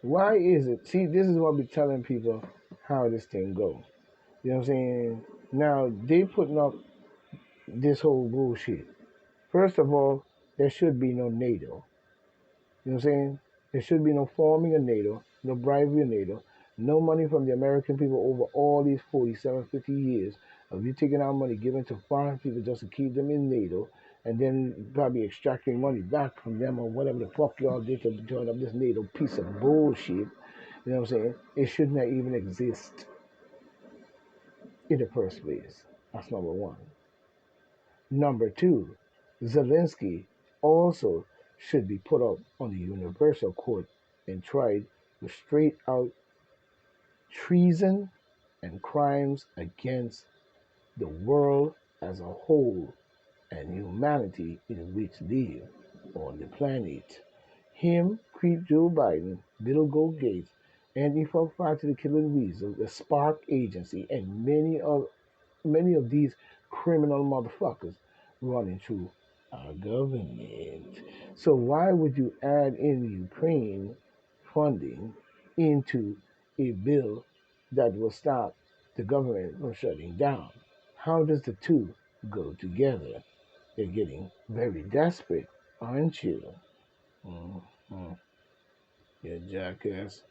Why is it? See, this is what we're telling people how this thing go. You know what I'm saying? Now they putting up this whole bullshit. First of all, there should be no NATO. You know what I'm saying? There should be no forming of NATO, no bribery of NATO, no money from the American people over all these 47, 50 years of you taking our money, giving to foreign people just to keep them in NATO, and then probably extracting money back from them or whatever the fuck y'all did to join up this NATO piece of bullshit. You know what I'm saying? It should not even exist in the first place. That's number one. Number two, Zelensky also should be put up on the Universal Court and tried for straight out treason and crimes against the world as a whole and humanity in which live on the planet. Him, Creep Joe Biden, Bill Go Gates, Antifa Fight to the Killing Weasel, the Spark Agency, and many of these criminal motherfuckers running through our government. So why would you add in Ukraine funding into a bill that will stop the government from shutting down? How does the two go together? They're getting very desperate, aren't you? Mm-hmm. You jackass.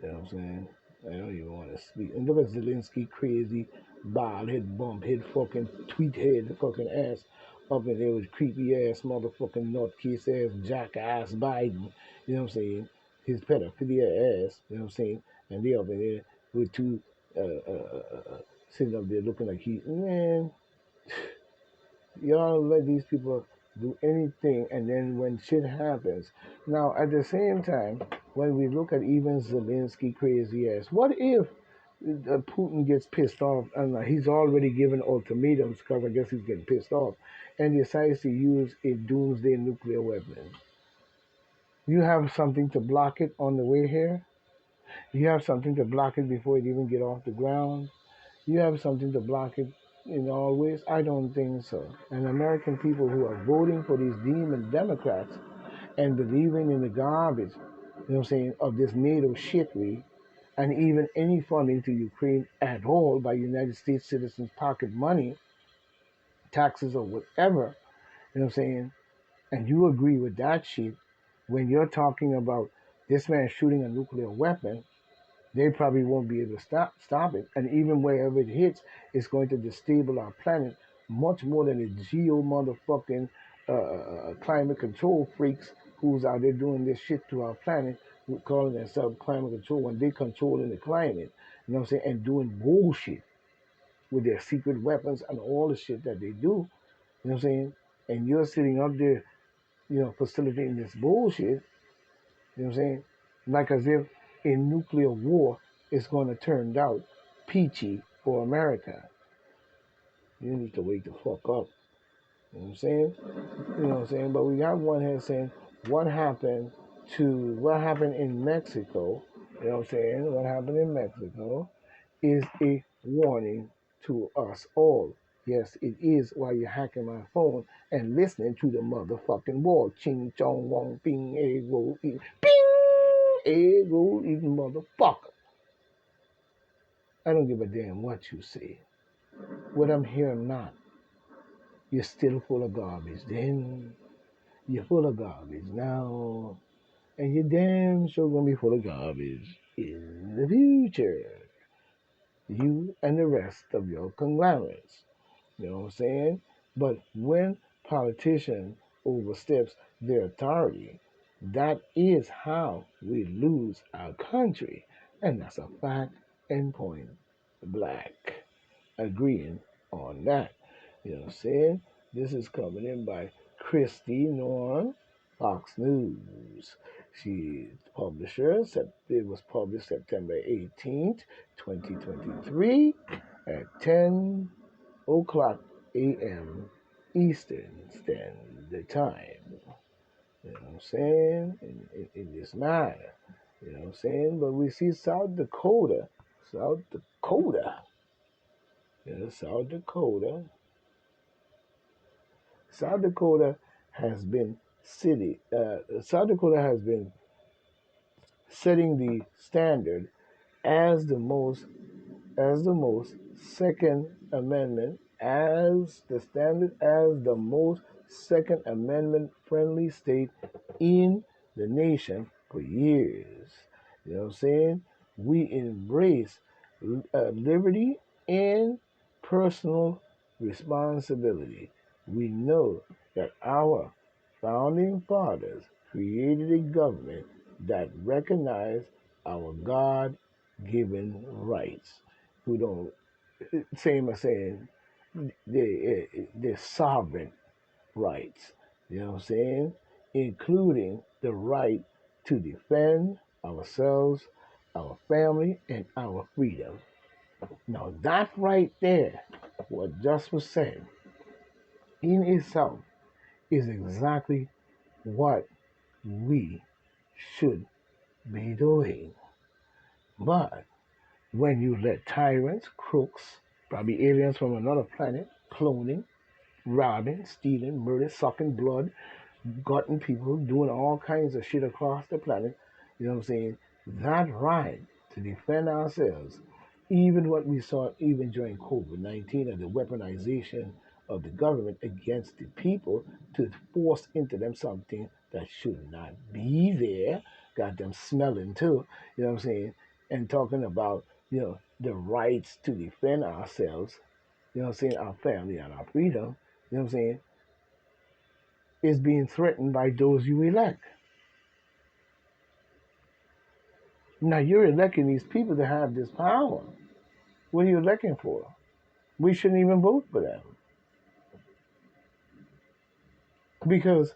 You know what I'm saying? I don't even want to speak. And look at Zelensky, crazy, bald head, bump head, fucking tweet head, fucking ass up in there with creepy ass, motherfucking nutcase ass, jackass Biden. You know what I'm saying? His pedophilia ass. You know what I'm saying? And they up in there with two, sitting up there looking like man, y'all let these people do anything, and then when shit happens. Now, at the same time, when we look at even Zelensky crazy ass, what if Putin gets pissed off and he's already given ultimatums because I guess he's getting pissed off and decides to use a doomsday nuclear weapon? You have something to block it on the way here. You have something to block it before it even get off the ground. You have something to block it in all ways? I don't think so. And American people who are voting for these demon Democrats and believing in the garbage, you know what I'm saying, of this NATO shittery, and even any funding to Ukraine at all by United States citizens' pocket money, taxes or whatever, you know what I'm saying, and you agree with that shit when you're talking about this man shooting a nuclear weapon, they probably won't be able to stop it. And even wherever it hits, it's going to destabilize our planet much more than the geo motherfucking climate control freaks who's out there doing this shit to our planet, calling themselves climate control when they controlling the climate. You know what I'm saying? And doing bullshit with their secret weapons and all the shit that they do. You know what I'm saying? And you're sitting up there, facilitating this bullshit. You know what I'm saying? Like as if a nuclear war is going to turn out peachy for America. You need to wake the fuck up. You know what I'm saying? You know what I'm saying? But we got one here saying, what happened in Mexico, you know what I'm saying? What happened in Mexico is a warning to us all. Yes, it is while you're hacking my phone and listening to the motherfucking wall. Ching chong wong ping a roll ping a roll eating motherfucker. I don't give a damn what you say. What I'm hearing not, you're still full of garbage. Then you're full of garbage now, and you're damn sure gonna be full of garbage in the future. You and the rest of your conglomerates. You know what I'm saying? But when politician oversteps their authority, that is how we lose our country. And that's a fact and point black. Agreeing on that. You know what I'm saying? This is coming in by Christy Norm, Fox News. She's publisher. It was published September 18th, 2023 at 10 o'clock a.m. Eastern Standard Time. You know what I'm saying? In this matter. You know what I'm saying? But we see South Dakota, yeah, South Dakota has been South Dakota has been setting the standard as the most Second Amendment as the standard as the most Second Amendment friendly state in the nation for years. You know what I'm saying? We embrace liberty and personal responsibility. We know that our founding fathers created a government that recognized our God given rights. Who don't, same as saying, the sovereign rights. You know what I'm saying? Including the right to defend ourselves, our family, and our freedom. Now, that right there, what just was said, in itself, is exactly what we should be doing. But when you let tyrants, crooks, probably aliens from another planet, cloning, robbing, stealing, murder, sucking blood, gutting people, doing all kinds of shit across the planet, you know what I'm saying? That right to defend ourselves, even what we saw even during COVID-19 and the weaponization of the government against the people to force into them something that should not be there, got them smelling too, you know what I'm saying? And talking about, the rights to defend ourselves, you know what I'm saying, our family and our freedom, you know what I'm saying, is being threatened by those you elect. Now you're electing these people to have this power. What are you electing for? We shouldn't even vote for them. Because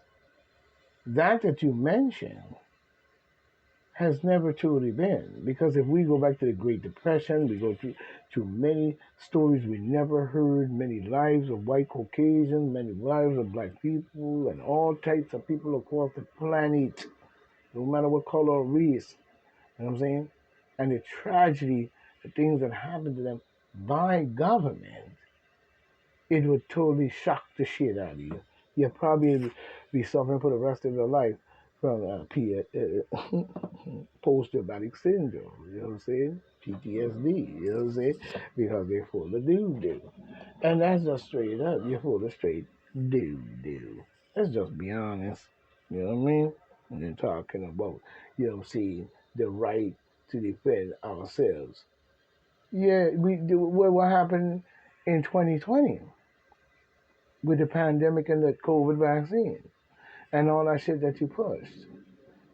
that you mentioned has never truly been. Because if we go back to the Great Depression, we go through many stories we never heard, many lives of white Caucasians, many lives of black people, and all types of people across the planet, no matter what color or race. You know what I'm saying? And the tragedy, the things that happen to them by government, it would totally shock the shit out of you. You'll probably be suffering for the rest of your life from post-traumatic syndrome. You know what I'm saying? PTSD. You know what I'm saying? Because they're full of doo-doo. And that's just straight up. You're full of straight doo-doo. Let's just be honest. You know what I mean? And then talking about, seeing the right to defend ourselves. Yeah, we do. What happened in 2020 with the pandemic and the COVID vaccine and all that shit that you pushed?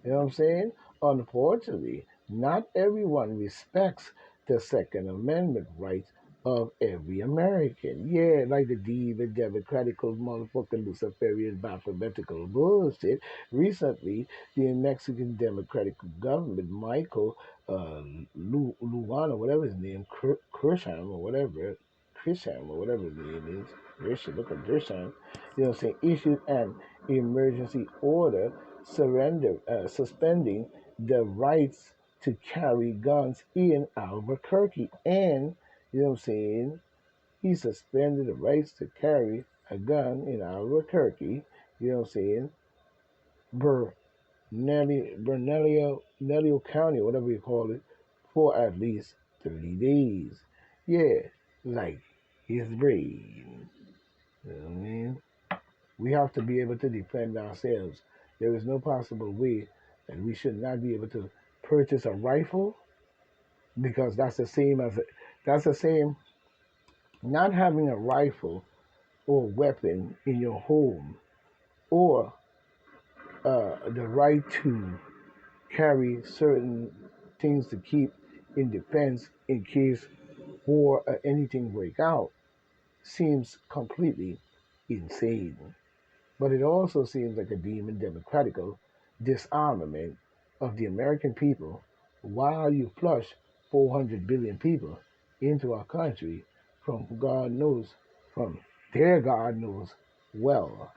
You know what I'm saying? Unfortunately, not everyone respects the Second Amendment rights of every American. Yeah, like the even democratical motherfucking Luciferian mathematical bullshit. Recently, the Mexican Democratic government, Michael Luana, whatever his name, Kirsham or whatever, Krisham or whatever his name is, Grisham, look at Grisham, you know what I'm saying, issued an emergency order suspending the rights to carry guns in Albuquerque. And, you know what I'm saying, he suspended the rights to carry a gun in Albuquerque, you know what I'm saying, Bernalillo County, whatever you call it, for at least 30 days. Yeah, like his brain. You know what I mean? We have to be able to defend ourselves. There is no possible way that we should not be able to purchase a rifle because that's the same not having a rifle or weapon in your home or the right to carry certain things to keep in defense in case war or anything break out seems completely insane. But it also seems like a demon democratical disarmament of the American people while you flush 400 billion people into our country from God knows, from their God knows well.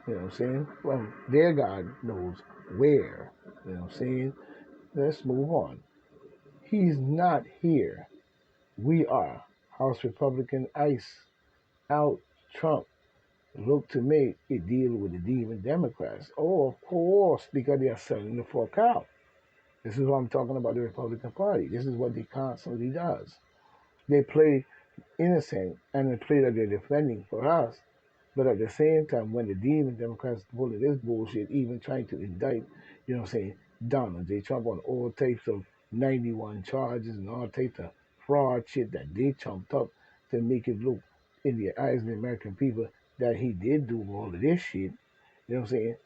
You know what I'm saying? From their God knows where. You know what I'm saying? Let's move on. He's not here. We are. House Republican ICE out Trump look to make a deal with the demon Democrats. Oh, of course, because they are selling the fuck out. This is what I'm talking about the Republican Party. This is what they constantly does. They play innocent and they play that they're defending for us, but at the same time, when the demon Democrats pulling this bullshit, even trying to indict, Donald J. Trump on all types of 91 charges and all types of fraud shit that they chumped up to make it look in the eyes of the American people that he did do all of this shit,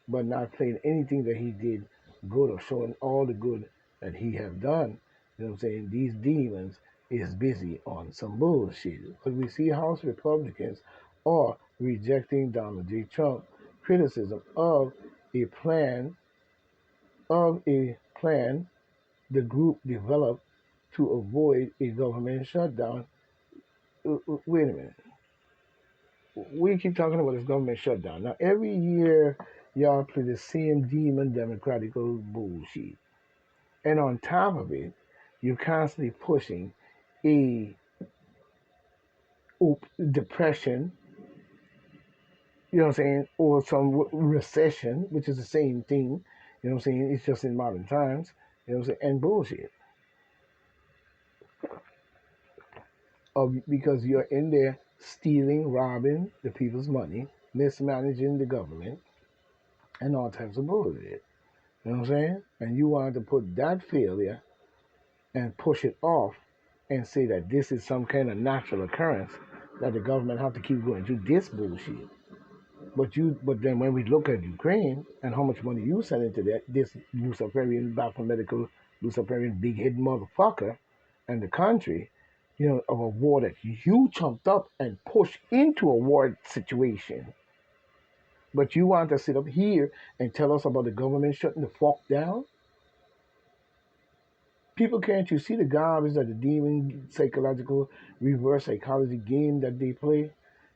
but not playing anything that he did good or showing all the good that he have done. These demons is busy on some bullshit. But we see House Republicans are rejecting Donald J. Trump criticism of a plan the group developed to avoid a government shutdown. Wait a minute. We keep talking about this government shutdown. Now, every year, y'all play the same demon democratical bullshit. And on top of it, you're constantly pushing a depression, or some recession, which is the same thing, it's just in modern times, and bullshit. Because you're in there stealing, robbing the people's money, mismanaging the government, and all types of bullshit. You know what I'm saying? And you want to put that failure and push it off and say that this is some kind of natural occurrence that the government have to keep going through this bullshit. But then when we look at Ukraine and how much money you send into this Luciferian medical Luciferian big head motherfucker and the country, of a war that you chunked up and pushed into a war situation. But you want to sit up here and tell us about the government shutting the fuck down? People, can't you see the garbage that the demon psychological reverse psychology game that they play?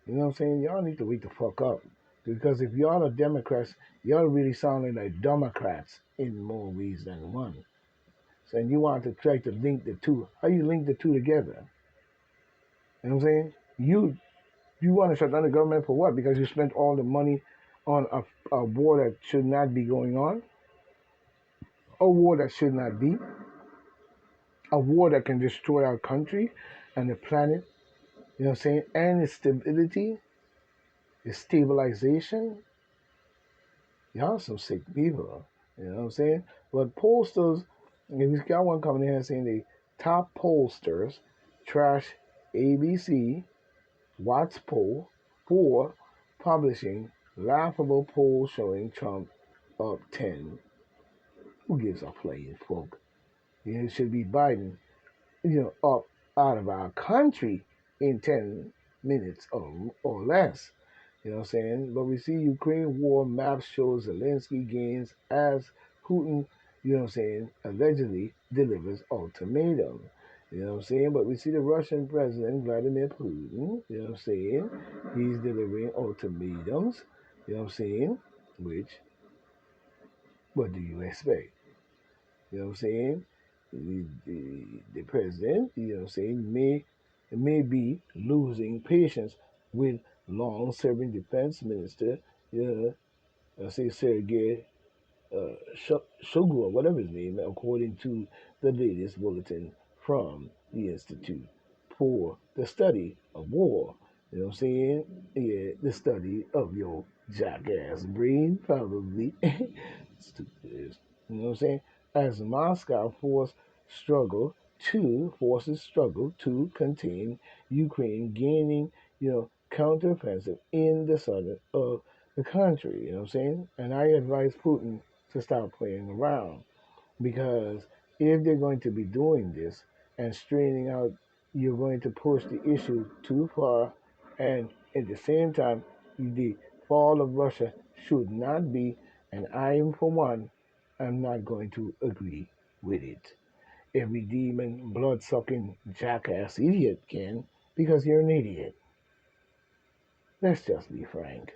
You know what I'm saying? Y'all need to wake the fuck up. Because if y'all are Democrats, y'all really sounding like Democrats in more ways than one. So, and you want to try to link the two. How you link the two together? You know what I'm saying? You want to shut down the government for what? Because you spent all the money on a war that should not be going on? A war that should not be? A war that can destroy our country and the planet, and its stability, its stabilization. Y'all some sick people, you know what I'm saying? But pollsters, if you got one coming in here saying the top pollsters trash ABC Watts poll for publishing laughable poll showing Trump up 10. Who gives a flying fuck? It should be Biden, up out of our country in 10 minutes or less. You know what I'm saying? But we see Ukraine war map shows Zelensky gains as Putin, allegedly delivers ultimatum. You know what I'm saying? But we see the Russian president, Vladimir Putin, he's delivering ultimatums, which, what do you expect? You know what I'm saying? The president, may be losing patience with long-serving defense minister, Sergei Shoigu, or whatever his name, according to the latest bulletin from the Institute for the Study of War. You know what I'm saying? Yeah, the study of your jackass brain, probably. Stupid. You know what I'm saying? As Moscow forces struggle to contain Ukraine gaining, counteroffensive in the southern of the country. You know what I'm saying? And I advise Putin to stop playing around, because if they're going to be doing this and straining out, you're going to push the issue too far, and at the same time, the fall of Russia should not be, and I am for one, I'm not going to agree with it. Every demon, blood-sucking jackass idiot can, because you're an idiot. Let's just be frank.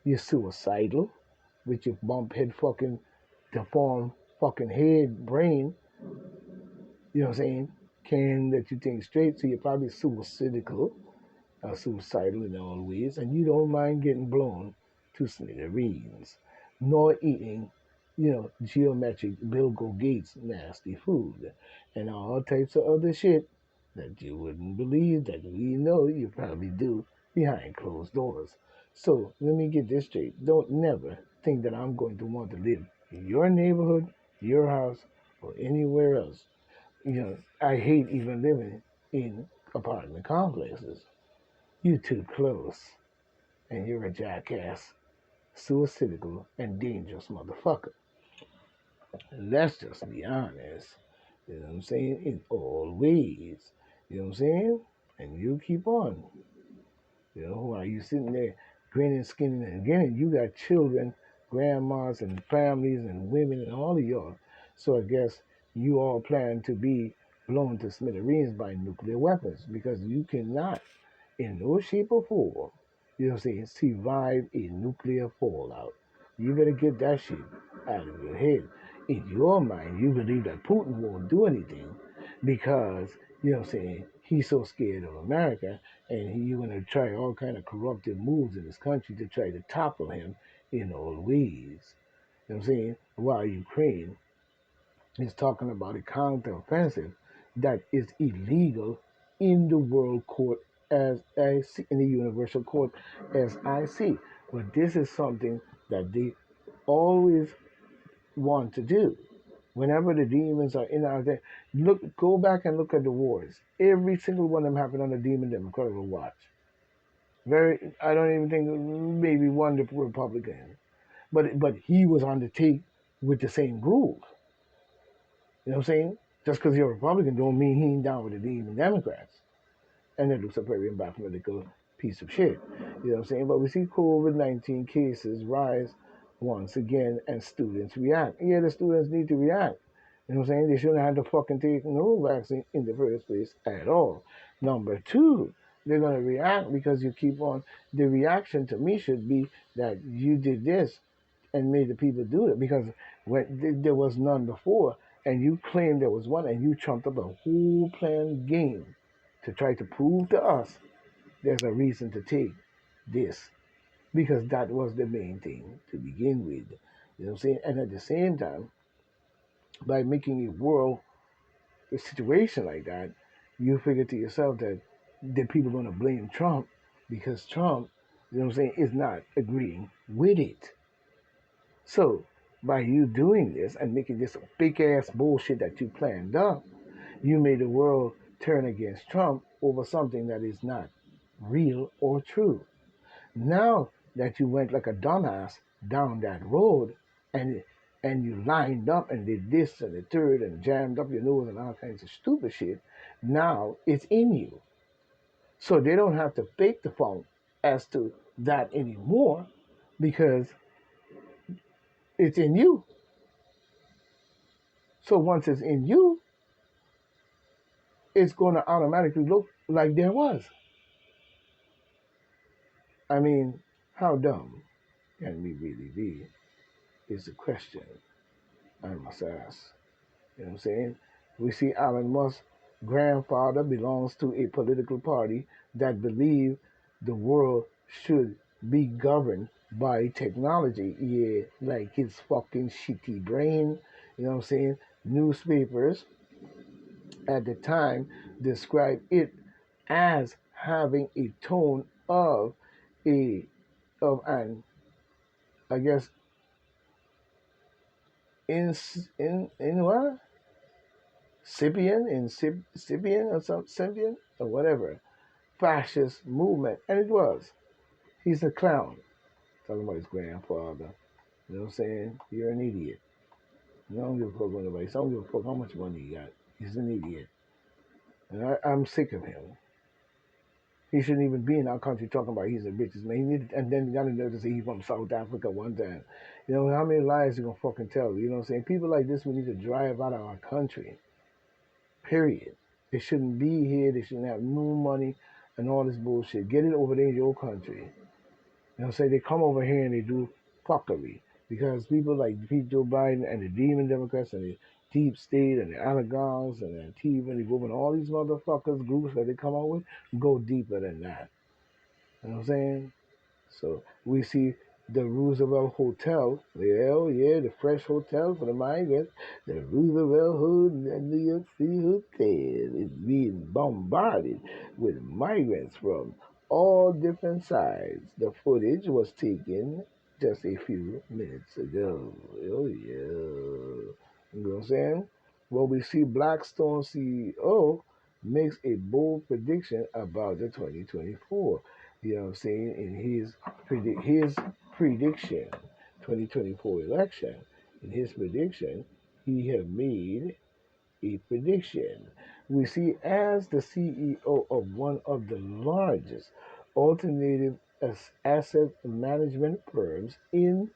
You're suicidal with your bump head fucking deformed fucking head brain, you know what I'm saying? Can let you think straight, so you're probably suicidal in all ways, and you don't mind getting blown to smithereens, nor eating geometric Bill Gates nasty food, and all types of other shit that you wouldn't believe that we know you probably do behind closed doors. So let me get this straight. Don't never think that I'm going to want to live in your neighborhood, your house, or anywhere else. I hate even living in apartment complexes. You too close, and you're a jackass, suicidal, and dangerous motherfucker. Let's just be honest. You know what I'm saying? In all ways. You know what I'm saying? And you keep on. While you sitting there grinning, skinning, and grinning, you got children, grandmas, and families, and women, and all of y'all. So I guess you all plan to be blown to smithereens by nuclear weapons because you cannot, in no shape or form, survive a nuclear fallout. You better get that shit out of your head. In your mind, you believe that Putin won't do anything because, he's so scared of America and you're going to try all kind of corruptive moves in this country to try to topple him in all ways. You know what I'm saying? While Ukraine is talking about a counteroffensive that is illegal in the world court as I see, in the universal court as I see. But this is something that they always want to do. Whenever the demons are in our day, go back and look at the wars. Every single one of them happened on the demon Democratic watch. I don't even think maybe one the Republican, but he was on the take with the same groove. You know what I'm saying? Just because you're a Republican don't mean he ain't down with the demon Democrats. And that looks a very mathematical piece of shit. You know what I'm saying? But we see COVID-19 cases rise once again and students react. Yeah, the students need to react. You know what I'm saying? They shouldn't have to fucking take no vaccine in the first place at all. Number two, they're going to react because you keep on. The reaction to me should be that you did this and made the people do it because there was none before and you claimed there was one and you trumped up a whole planned game to try to prove to us there's a reason to take this because that was the main thing to begin with. You know what I'm saying? And at the same time, by making a situation like that, you figure to yourself that the people going to blame Trump because Trump, you know what I'm saying, is not agreeing with it. So by you doing this and making this big ass bullshit that you planned up, you made the world turn against Trump over something that is not real or true. Now that you went like a dumbass down that road and you lined up and did this and the third and jammed up your nose and all kinds of stupid shit, now it's in you. So they don't have to fake the funk as to that anymore because it's in you. So once it's in you, it's going to automatically look like there was. I mean, how dumb can we really be is the question I must ask. You know what I'm saying? We see Elon Musk's grandfather belongs to a political party that believe the world should be governed by technology. Yeah, like his fucking shitty brain. You know what I'm saying? Newspapers at the time described it as having a tone of a of an I guess in what Scythian or some Scythian or whatever fascist movement, and it was. He's a clown. Talking about his grandfather. You know what I'm saying? You're an idiot. I don't give a fuck what nobody. I don't give a fuck how much money he got. He's an idiot, and I'm sick of him. He shouldn't even be in our country talking about he's the richest man. He needed, and then got to know to say he's from South Africa one time. You know how many lies you gonna fucking tell? You know what I'm saying? People like this we need to drive out of our country. Period. They shouldn't be here. They shouldn't have no money and all this bullshit. Get it over there in your country. You know what I'm saying? They come over here and they do fuckery because people like Pete Joe Biden and the demon Democrats and the deep state and the Alagons and the Antifa and the Group and all these motherfuckers groups that they come out with go deeper than that. You know what I'm saying? So we see the Roosevelt Hotel. Hell yeah, the fresh hotel for the migrants. The Roosevelt New York City Hotel is being bombarded with migrants from all different sides. The footage was taken just a few minutes ago. Oh yeah. You know what I'm saying? Well, we see Blackstone CEO makes a bold prediction about the 2024. You know what I'm saying? In his prediction, 2024 election, in his prediction, he have made a prediction. We see as the CEO of one of the largest alternative asset management firms in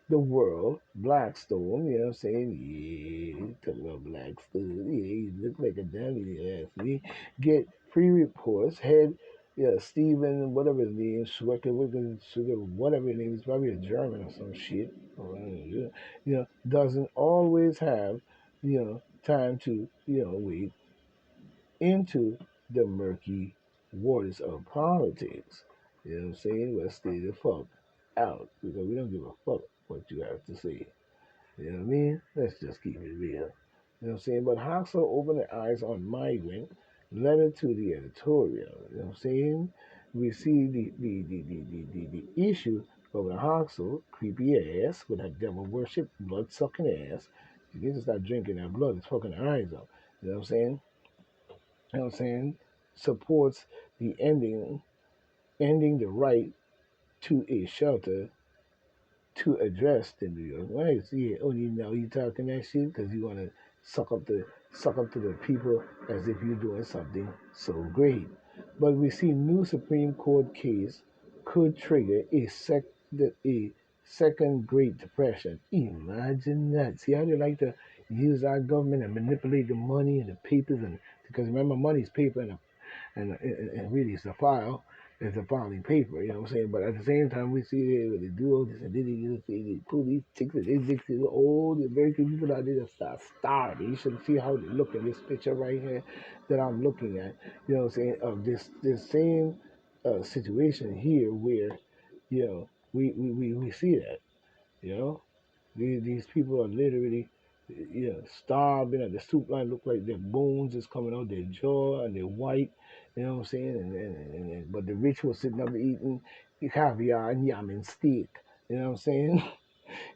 the world, Blackstone, you know what I'm saying? Yeah, talking about Blackstone. Yeah, he look like a dummy, ask me. Get free reports, head, yeah, Steven, whatever his name, whatever his name is, probably a German or some shit. You know, doesn't always have, time to, wade into the murky waters of politics. You know what I'm saying? Well, stay the fuck out because we don't give a fuck what you have to say. You know what I mean? Let's just keep it real. You know what I'm saying? But Hoxha opened the eyes on migrant letter to the editorial. You know what I'm saying? We see the issue of the Hoxha, creepy ass, with that devil worship, blood sucking ass. You need to start drinking that blood, it's fucking the eyes up. You know what I'm saying? You know what I'm saying? Supports the ending the right to a shelter to address the New York riots. Yeah, oh, you know you talking that shit because you want to suck up to the people as if you're doing something so great. But we see new Supreme Court case could trigger a second Great Depression. Imagine that. See how they like to use our government and manipulate the money and the papers, and because remember money's paper and really it's a file. It's a filing paper, you know what I'm saying? But at the same time, we see they do all this and they pull these tickets, all the American people out there that start starving. You should see how they look in this picture right here that I'm looking at, you know what I'm saying? Of this same situation here where, we see that, you know? These people are literally, starving. And the soup line look like their bones is coming out their jaw and they're white. You know what I'm saying? But the rich was sitting up eating caviar and yam and steak. You know what I'm saying?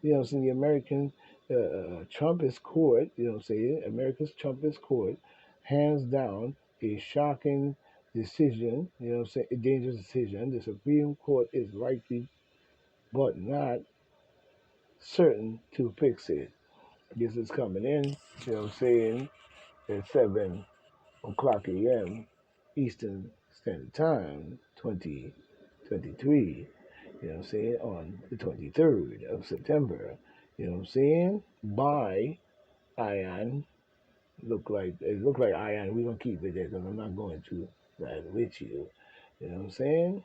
You know what I'm saying? The American Trumpist court. You know what I'm saying? America's Trumpist court hands down a shocking decision. You know what I'm saying? A dangerous decision. The Supreme Court is likely, but not certain to fix it. This is coming in, you know what I'm saying, at 7 o'clock a.m. Eastern Standard Time, 2023, you know what I'm saying, on the 23rd of September, you know what I'm saying, by Ion. It look like Ion. We're going to keep it there because I'm not going to that with you. You know what I'm saying?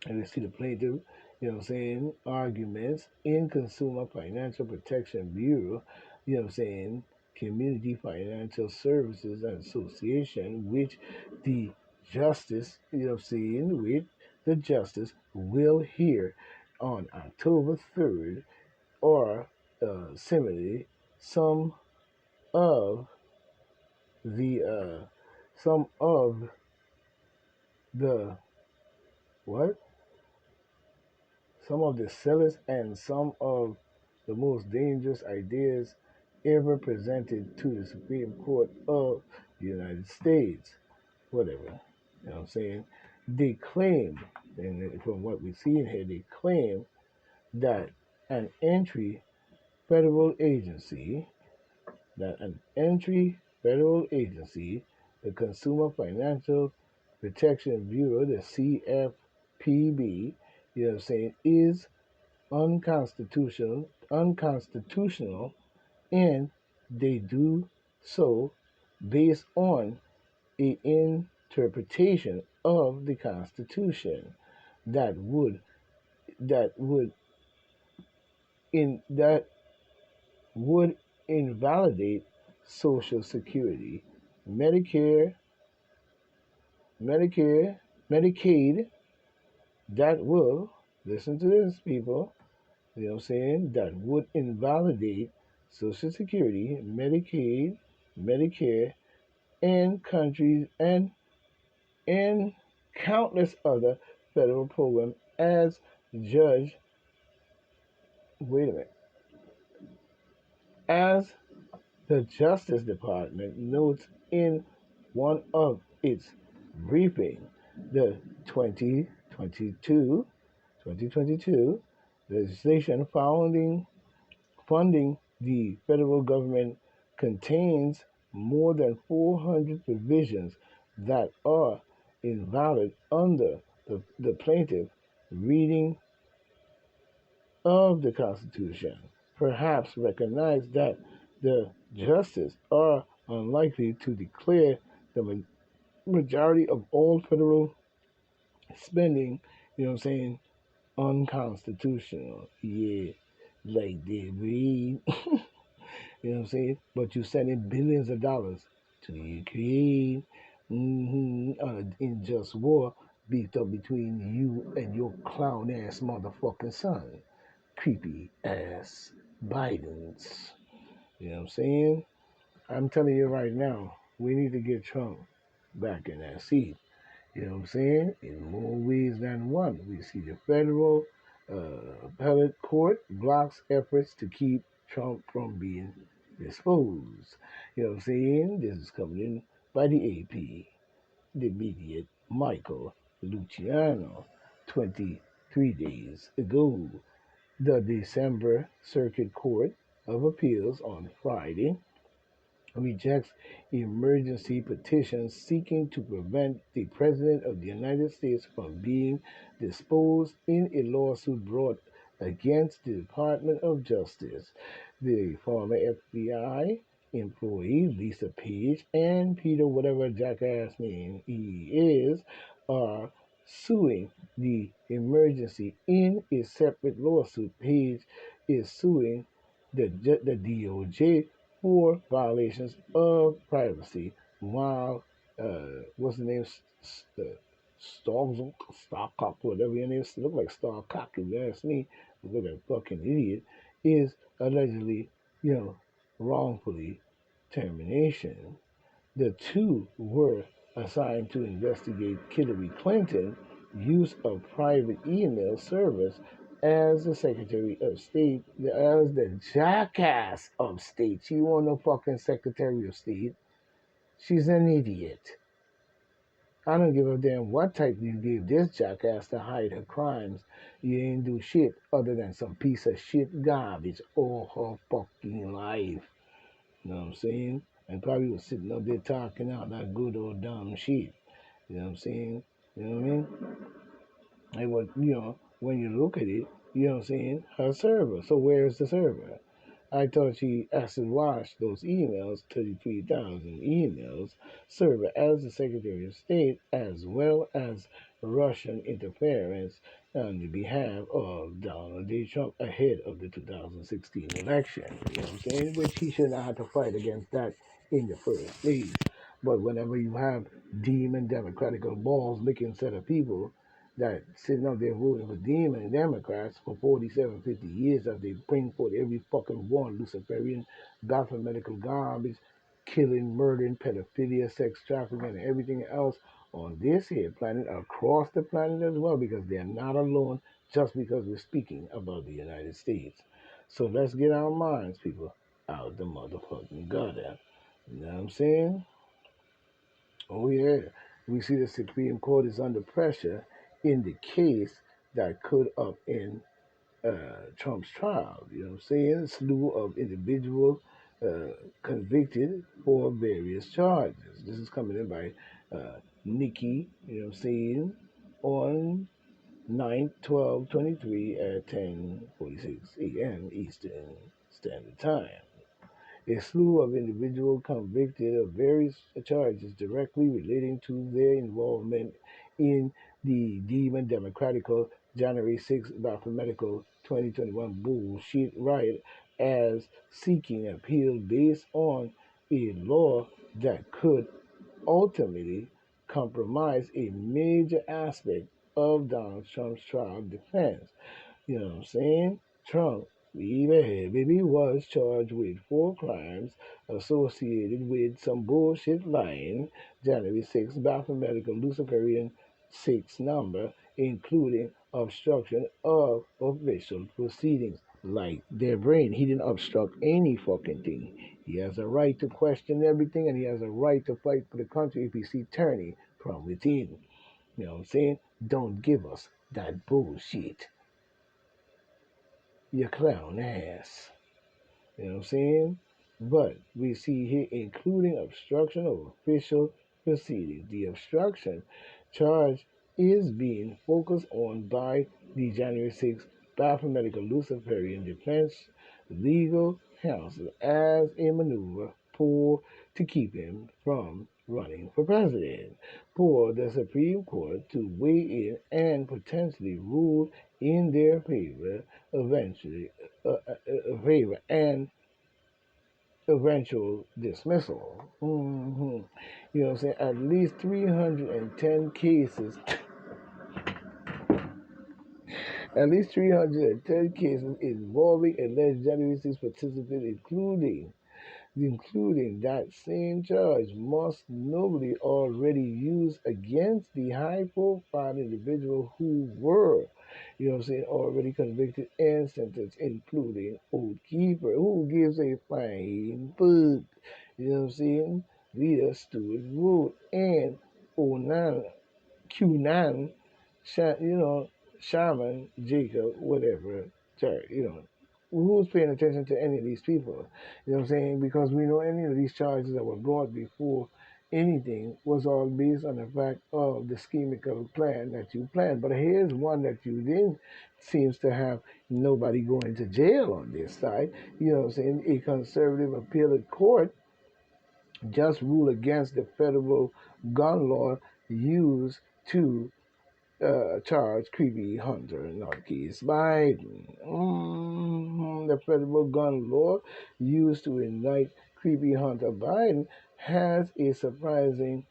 And we see the plaintiff, you know what I'm saying, arguments in Consumer Financial Protection Bureau, you know what I'm saying, Community Financial Services Association, which the justice, you know what I'm saying, with the justice will hear on October 3rd, or similarly, some of the some of the what? Some of the silliest and some of the most dangerous ideas ever presented to the Supreme Court of the United States. Whatever. You know what I'm saying? They claim, and from what we see in here, they claim that an entry federal agency, the Consumer Financial Protection Bureau, the CFPB, you know what I'm saying, is unconstitutional, and they do so based on a interpretation of the Constitution that would that would that would invalidate Social Security, Medicare, Medicare, Medicaid, that will listen to this, people, you know what I'm saying, that would invalidate Social Security, Medicaid, Medicare, and countries and countless other federal programs as judge, wait a minute, as the Justice Department notes in one of its briefing, the 2022 legislation funding the federal government contains more than 400 provisions that are invalid under the plaintiff reading of the Constitution. Perhaps recognize that the justices are unlikely to declare the majority of all federal spending, you know what I'm saying, unconstitutional. Yeah, like they read. You know what I'm saying? But you're sending billions of dollars to Ukraine on an unjust war beat up between you and your clown ass motherfucking son. Creepy ass Bidens. You know what I'm saying? I'm telling you right now, we need to get Trump back in that seat. You know what I'm saying? In more ways than one. We see the federal appellate court blocks efforts to keep Trump from being disposed. You know what I'm saying? This is coming in by the AP, the immediate Michael Luciano, 23 days ago. The December Circuit Court of Appeals on Friday rejects emergency petitions seeking to prevent the President of the United States from being disposed in a lawsuit brought against the Department of Justice. The former FBI employee, Lisa Page, and Peter, whatever jackass name he is, are suing the emergency in a separate lawsuit. Page is suing the DOJ for violations of privacy, while what's the name? Starcock, whatever your name is, look like Starcock. If you ask me, look at fucking idiot, is allegedly, wrongfully termination. The two were assigned to investigate Hillary Clinton's use of private email service as the Secretary of State, as the jackass of state. She wasn't no fucking Secretary of State. She's an idiot. I don't give a damn what type you gave this jackass to hide her crimes. You ain't do shit other than some piece of shit garbage all her fucking life. You know what I'm saying? And probably was sitting up there talking out that good old dumb shit. You know what I'm saying? You know what I mean? And what, when you look at it, you know what I'm saying? Her server. So where's the server? I thought she acid washed those emails, 33,000 emails, server as the Secretary of State, as well as Russian interference on the behalf of Donald J. Trump ahead of the 2016 election. You know what I'm saying? Which he should not have to fight against that in the first place. But whenever you have demon democratic balls licking set of people that sitting up there voting for demon Democrats for 47, 50 years as they bring forth every fucking one, Luciferian, medical garbage, killing, murdering, pedophilia, sex trafficking, and everything else on this here planet, across the planet as well, because they're not alone just because we're speaking about the United States. So let's get our minds, people, out the motherfucking gutter. You know what I'm saying? Oh, yeah. We see the Supreme Court is under pressure in the case that could upend Trump's trial. You know what I'm saying? A slew of individuals convicted for various charges. This is coming in by Nikki, you know what I'm saying, on 9/12/23 at 10:46 a.m. Eastern Standard Time. A slew of individuals convicted of various charges directly relating to their involvement in the Demon Democratical January 6 mathematical 2021 bullshit riot as seeking appeal based on a law that could ultimately compromise a major aspect of Donald Trump's trial defense. You know what I'm saying? Trump, leave ahead, baby, was charged with 4 crimes associated with some bullshit lying. January 6th, mathematical Luciferian 6 number, including obstruction of official proceedings. Like their brain. He didn't obstruct any fucking thing. He has a right to question everything, and he has a right to fight for the country if he sees tyranny from within. You know what I'm saying? Don't give us that bullshit, you clown ass. You know what I'm saying? But we see here including obstruction of official proceedings. The obstruction charge is being focused on by the January 6th Biomedical Luciferian Defense Legal Counsel as a maneuver for to keep him from running for president, for the Supreme Court to weigh in and potentially rule in their favor eventually favor and eventual dismissal. You know what I'm saying? At least 310 cases, at least 310 cases involving alleged January 6 participants, including that same charge must nobly already used against the high-profile individual who were, you know what I'm saying, already convicted and sentenced, including Oath Keeper, who gives a fine fuck, you know what I'm saying, Leader Stewart Wood, and Onan, Q9, you know, Shaman, Jacob, whatever, you know, who's paying attention to any of these people? You know what I'm saying? Because we know any of these charges that were brought before anything was all based on the fact of the schemical plan that you planned. But here's one that you then seems to have nobody going to jail on this side. You know what I'm saying? A conservative appellate court just ruled against the federal gun law used to charge creepy Hunter Narkis Biden. The federal gun law used to indict creepy Hunter Biden has a surprising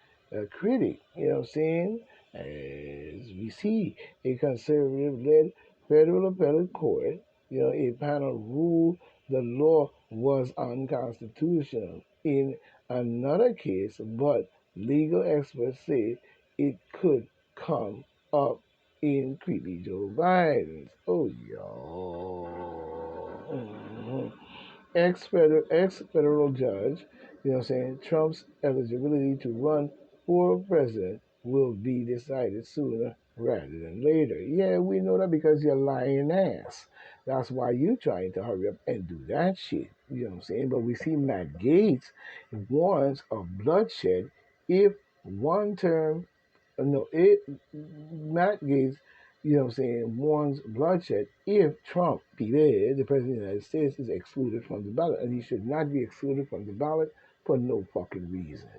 critic. You know what I'm saying? As we see, a conservative-led federal appellate court, you know, a panel ruled the law was unconstitutional. In another case, but legal experts say it could come up in creepy Joe Biden's. Oh, y'all. Ex-federal judge, you know what I'm saying, Trump's eligibility to run for president will be decided sooner rather than later. Yeah, we know that because you're lying ass. That's why you trying to hurry up and do that shit. You know what I'm saying? But we see Matt Gaetz warns of bloodshed if one term no, Matt Gaetz, you know what I'm saying, warns bloodshed if Trump, the President of the United States, is excluded from the ballot. And he should not be excluded from the ballot for no fucking reason.